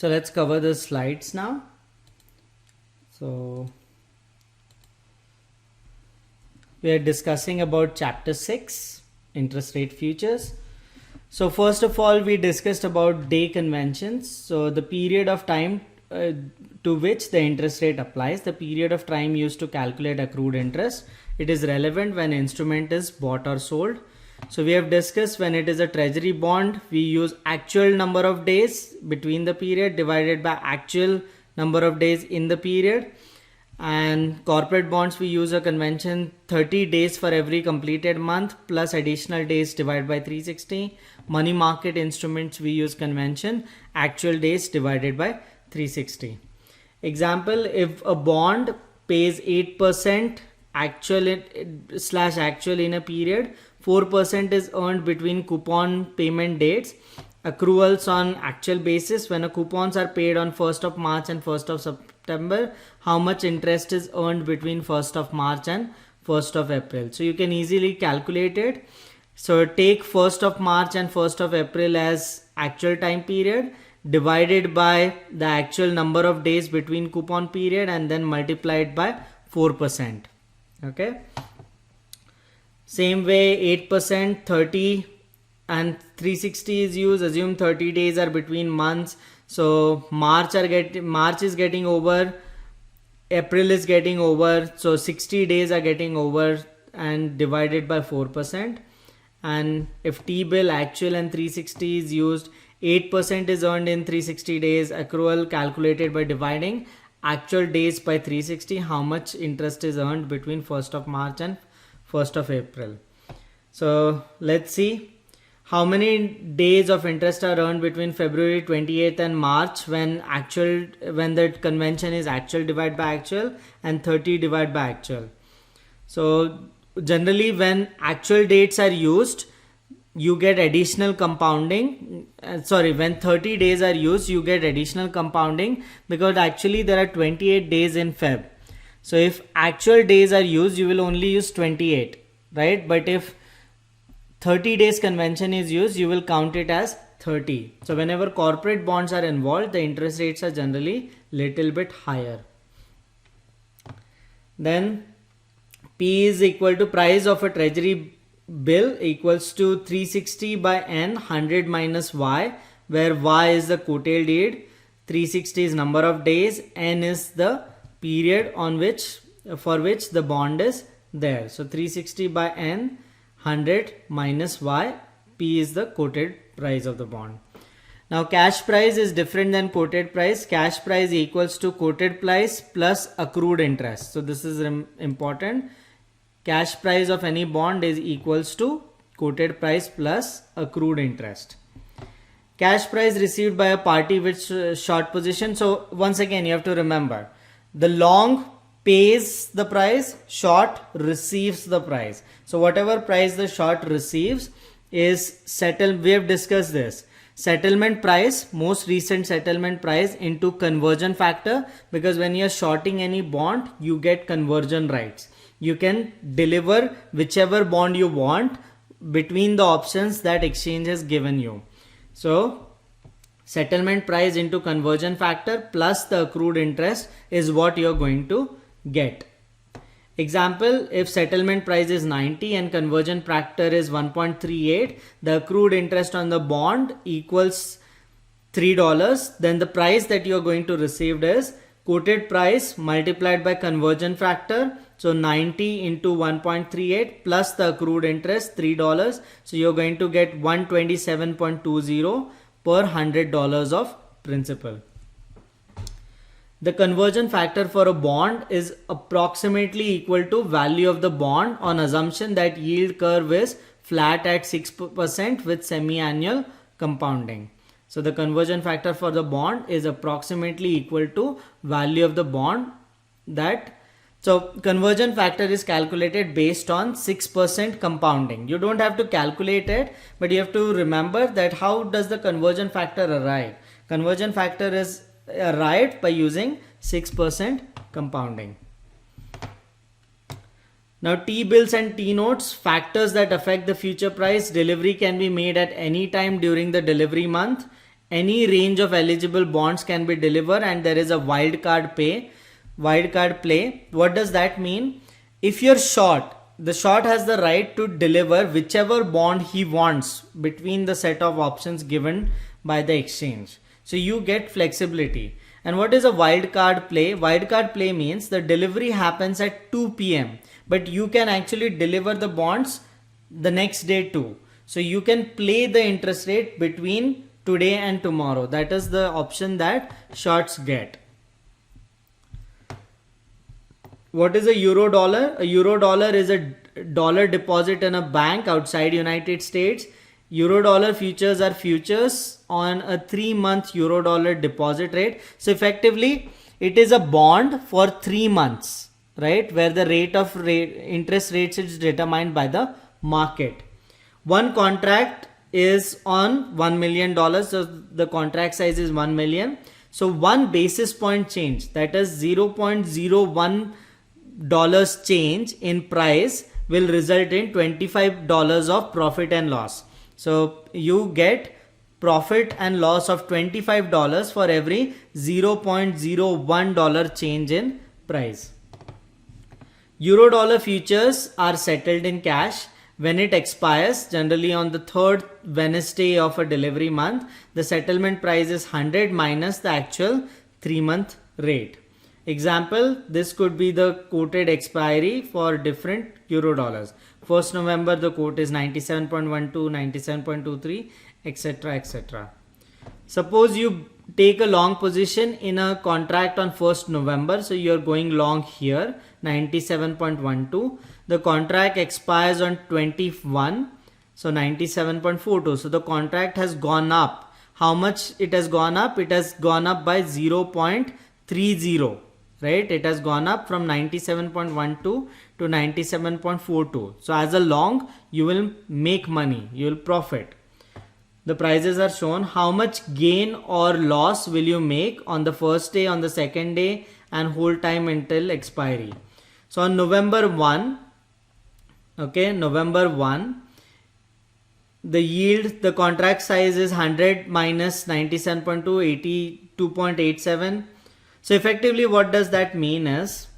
So let's cover the slides now. So we are discussing about chapter 6, interest rate futures. So first of all, we discussed about day conventions. So the period of time to which the interest rate applies, the period of time used to calculate accrued interest. It is relevant when instrument is bought or sold. So we have discussed when it is a treasury bond, we use actual number of days between the period divided by actual number of days in the period. And corporate bonds, we use a convention 30 days for every completed month plus additional days divided by 360. Money market instruments, we use convention actual days divided by 360. Example, if a bond pays 8% actual in a period, 4% is earned between coupon payment dates. Accruals on actual basis, when coupons are paid on 1st of March and 1st of September, how much interest is earned between 1st of March and 1st of April. So you can easily calculate it. So take 1st of March and 1st of April as actual time period divided by the actual number of days between coupon period and then multiply it by 4%. Okay. Same way 8%, 30 and 360 is used. Assume 30 days are between months. So March is getting over, April is getting over, so 60 days are getting over and divided by 4%. And if T-bill actual and 360 is used, 8% is earned in 360 days. Accrual calculated by dividing actual days by 360. How much interest is earned between 1st of March and 1st of April. So let's see how many days of interest are earned between February 28th and March when the convention is actual divided by actual and 30 divided by actual. So generally when actual dates are used, you get additional compounding. When 30 days are used, you get additional compounding because actually there are 28 days in Feb. So if actual days are used, you will only use 28, right? But if 30 days convention is used, you will count it as 30. So whenever corporate bonds are involved, the interest rates are generally little bit higher. Then P is equal to price of a treasury bill equals to 360 by N, 100 minus Y, where Y is the quoted yield, 360 is number of days, N is the period for which the bond is there. So 360 by N, 100 minus Y, P is the quoted price of the bond. Now cash price is different than quoted price. Cash price equals to quoted price plus accrued interest. So this is important. Cash price of any bond is equals to quoted price plus accrued interest. Cash price received by a party with short position. So once again, you have to remember, the long pays the price, short receives the price. So whatever price the short receives is settled. We have discussed this. Settlement price, most recent settlement price into conversion factor, because when you are shorting any bond, you get conversion rights. You can deliver whichever bond you want between the options that exchange has given you. So settlement price into conversion factor plus the accrued interest is what you're going to get. Example, if settlement price is 90 and conversion factor is 1.38, the accrued interest on the bond equals $3, then the price that you're going to receive is quoted price multiplied by conversion factor. So 90 into 1.38 plus the accrued interest $3. So you're going to get 127.20 per $100 of principal. The conversion factor for a bond is approximately equal to value of the bond on assumption that yield curve is flat at 6% with semi-annual compounding. So the conversion factor for the bond is approximately equal to value of the bond so conversion factor is calculated based on 6% compounding. You don't have to calculate it, but you have to remember that how does the conversion factor arrive? Conversion factor is arrived by using 6% compounding. Now T-bills and T-notes, factors that affect the future price. Delivery can be made at any time during the delivery month. any range of eligible bonds can be delivered, and there is a wildcard play. What does that mean? If you're short, the short has the right to deliver whichever bond he wants between the set of options given by the exchange. So you get flexibility. And what is a wildcard play? Wildcard play means the delivery happens at 2 p.m. but you can actually deliver the bonds the next day too. So you can play the interest rate between today and tomorrow. That is the option that shorts get. What is a euro dollar? A euro dollar is a dollar deposit in a bank outside United States. Euro dollar futures are futures on a 3-month euro dollar deposit rate. So effectively it is a bond for 3 months, right? Where the interest rates is determined by the market. One contract is on $1 million. So the contract size is 1 million. So 1 basis point change, that is $0.01 change in price, will result in $25 of profit and loss. So you get profit and loss of $25 for every $0.01 change in price. Euro dollar futures are settled in cash. When it expires, generally on the 3rd Wednesday of a delivery month, the settlement price is 100 minus the actual 3-month rate. Example, this could be the quoted expiry for different euro dollars. 1st November, the quote is 97.12, 97.23, etc. etc. Suppose you take a long position in a contract on 1st November. So you're going long here, 97.12. The contract expires on 21. So 97.42. So the contract has gone up. How much it has gone up? It has gone up by 0.30. Right? It has gone up from 97.12 to 97.42. So as a long, you will make money. You will profit. The prices are shown. How much gain or loss will you make on the first day, on the second day, and whole time until expiry? So on November 1, November 1, the yield, the contract size is 100 minus 97.2, 82.87. So effectively what does that mean is,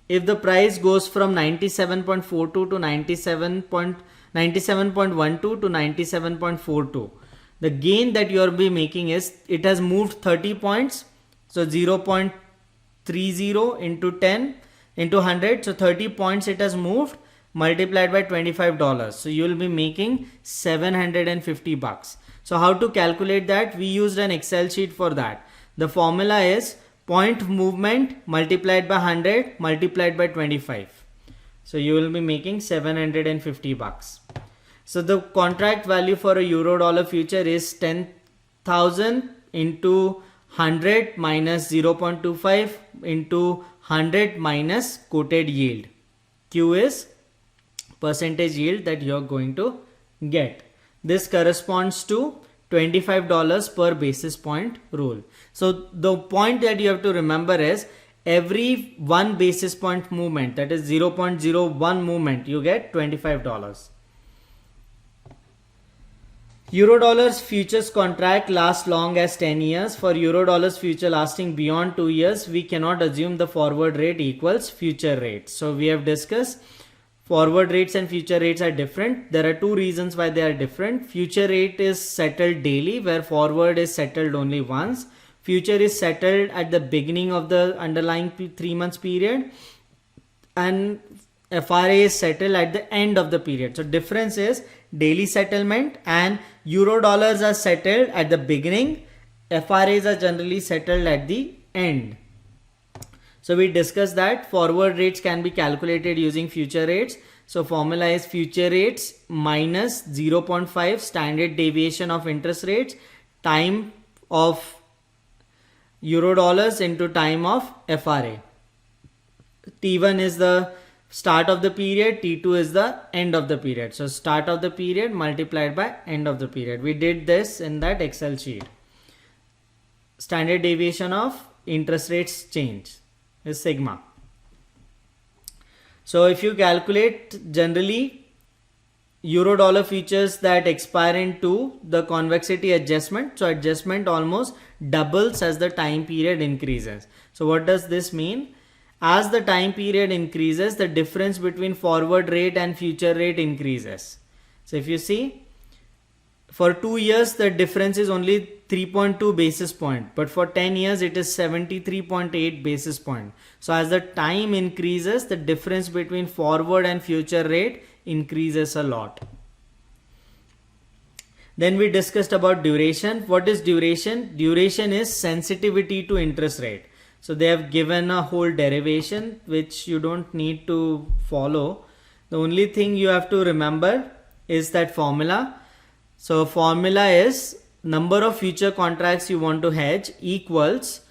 if the price goes from 97.42 to 97.12 to 97.42, the gain that you will be making is, it has moved 30 points. So 0.30 into 10 into 100. So 30 points it has moved, multiplied by $25. So you will be making $750. So how to calculate that? We used an Excel sheet for that. The formula is point movement multiplied by 100 multiplied by 25. So you will be making $750. So the contract value for a euro dollar future is 10,000 into 100 minus 0.25 into 100 minus quoted yield. Q is percentage yield that you are going to get. This corresponds to $25 per basis point rule. So the point that you have to remember is, every 1 basis point movement, that is 0.01 movement, you get $25. Euro dollars futures contract lasts long as 10 years. For euro dollars future lasting beyond 2 years, we cannot assume the forward rate equals future rate. So we have discussed forward rates and future rates are different. There are 2 reasons why they are different. Future rate is settled daily, where forward is settled only once. Future is settled at the beginning of the underlying 3 months period, and FRA is settled at the end of the period. So difference is daily settlement, and euro dollars are settled at the beginning. FRAs are generally settled at the end. So we discussed that forward rates can be calculated using future rates. So formula is future rates minus 0.5 standard deviation of interest rates, time of euro dollars into time of FRA. T1 is the start of the period, T2 is the end of the period. So start of the period multiplied by end of the period. We did this in that Excel sheet. Standard deviation of interest rates change is sigma. So if you calculate, generally euro dollar futures that expire in 2, the convexity adjustment. So adjustment almost doubles as the time period increases. So what does this mean? As the time period increases, the difference between forward rate and future rate increases. So if you see, for 2 years the difference is only 3.2 basis point, but for 10 years it is 73.8 basis point. So as the time increases, the difference between forward and future rate increases a lot. Then we discussed about duration. What is duration? Duration is sensitivity to interest rate. So they have given a whole derivation which you don't need to follow. The only thing you have to remember is that formula. So formula is number of future contracts you want to hedge equals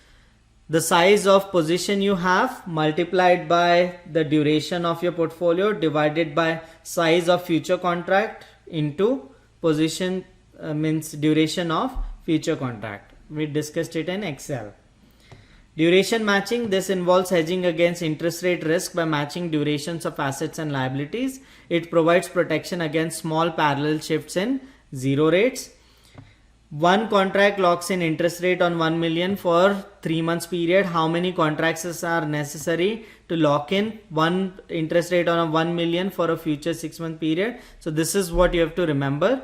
the size of position you have multiplied by the duration of your portfolio divided by size of future contract into position means duration of future contract. We discussed it in Excel. Duration matching. This involves hedging against interest rate risk by matching durations of assets and liabilities. It provides protection against small parallel shifts in zero rates. One contract locks in interest rate on 1 million for 3 months period. How many contracts are necessary to lock in one interest rate on a 1 million for a future 6-month period? So this is what you have to remember.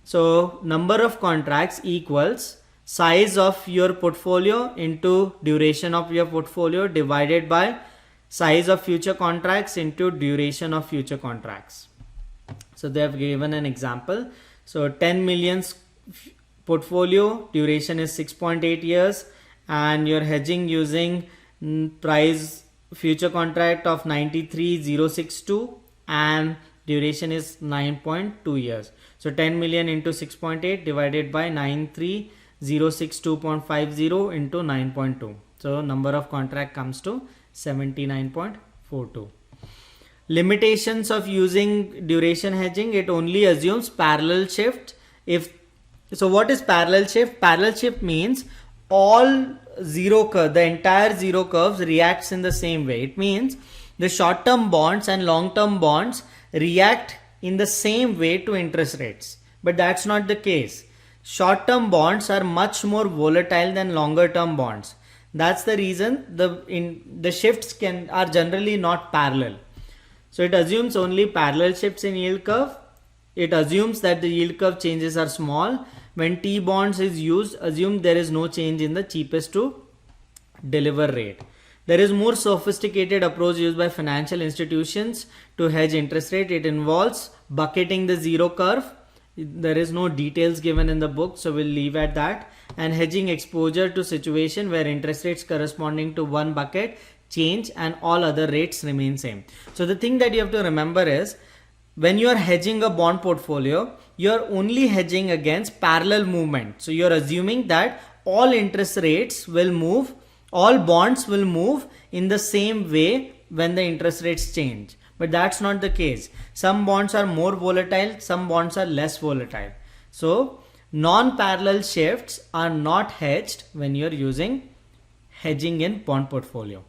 So number of contracts equals size of your portfolio into duration of your portfolio divided by size of future contracts into duration of future contracts. So they have given an example. So 10 million portfolio duration is 6.8 years and you're hedging using price future contract of 93,062 and duration is 9.2 years. So 10 million into 6.8 divided by 93,062.50 into 9.2. So number of contract comes to 79.42. Limitations of using duration hedging. It only assumes parallel shift. So what is parallel shift? Parallel shift means all zero curve, the entire zero curves reacts in the same way. It means the short-term bonds and long-term bonds react in the same way to interest rates. But that's not the case. Short-term bonds are much more volatile than longer-term bonds. That's the reason the shifts are generally not parallel. So it assumes only parallel shifts in yield curve. It assumes that the yield curve changes are small. When T bonds is used, assume there is no change in the cheapest to deliver rate. There is more sophisticated approach used by financial institutions to hedge interest rate. It involves bucketing the zero curve. There is no details given in the book, so we'll leave at that. And hedging exposure to situation where interest rates corresponding to one bucket change and all other rates remain same. So the thing that you have to remember is when you are hedging a bond portfolio, you are only hedging against parallel movement. So you are assuming that all interest rates will move, all bonds will move in the same way when the interest rates change. But that's not the case. Some bonds are more volatile, some bonds are less volatile. So non-parallel shifts are not hedged when you're using hedging in bond portfolio.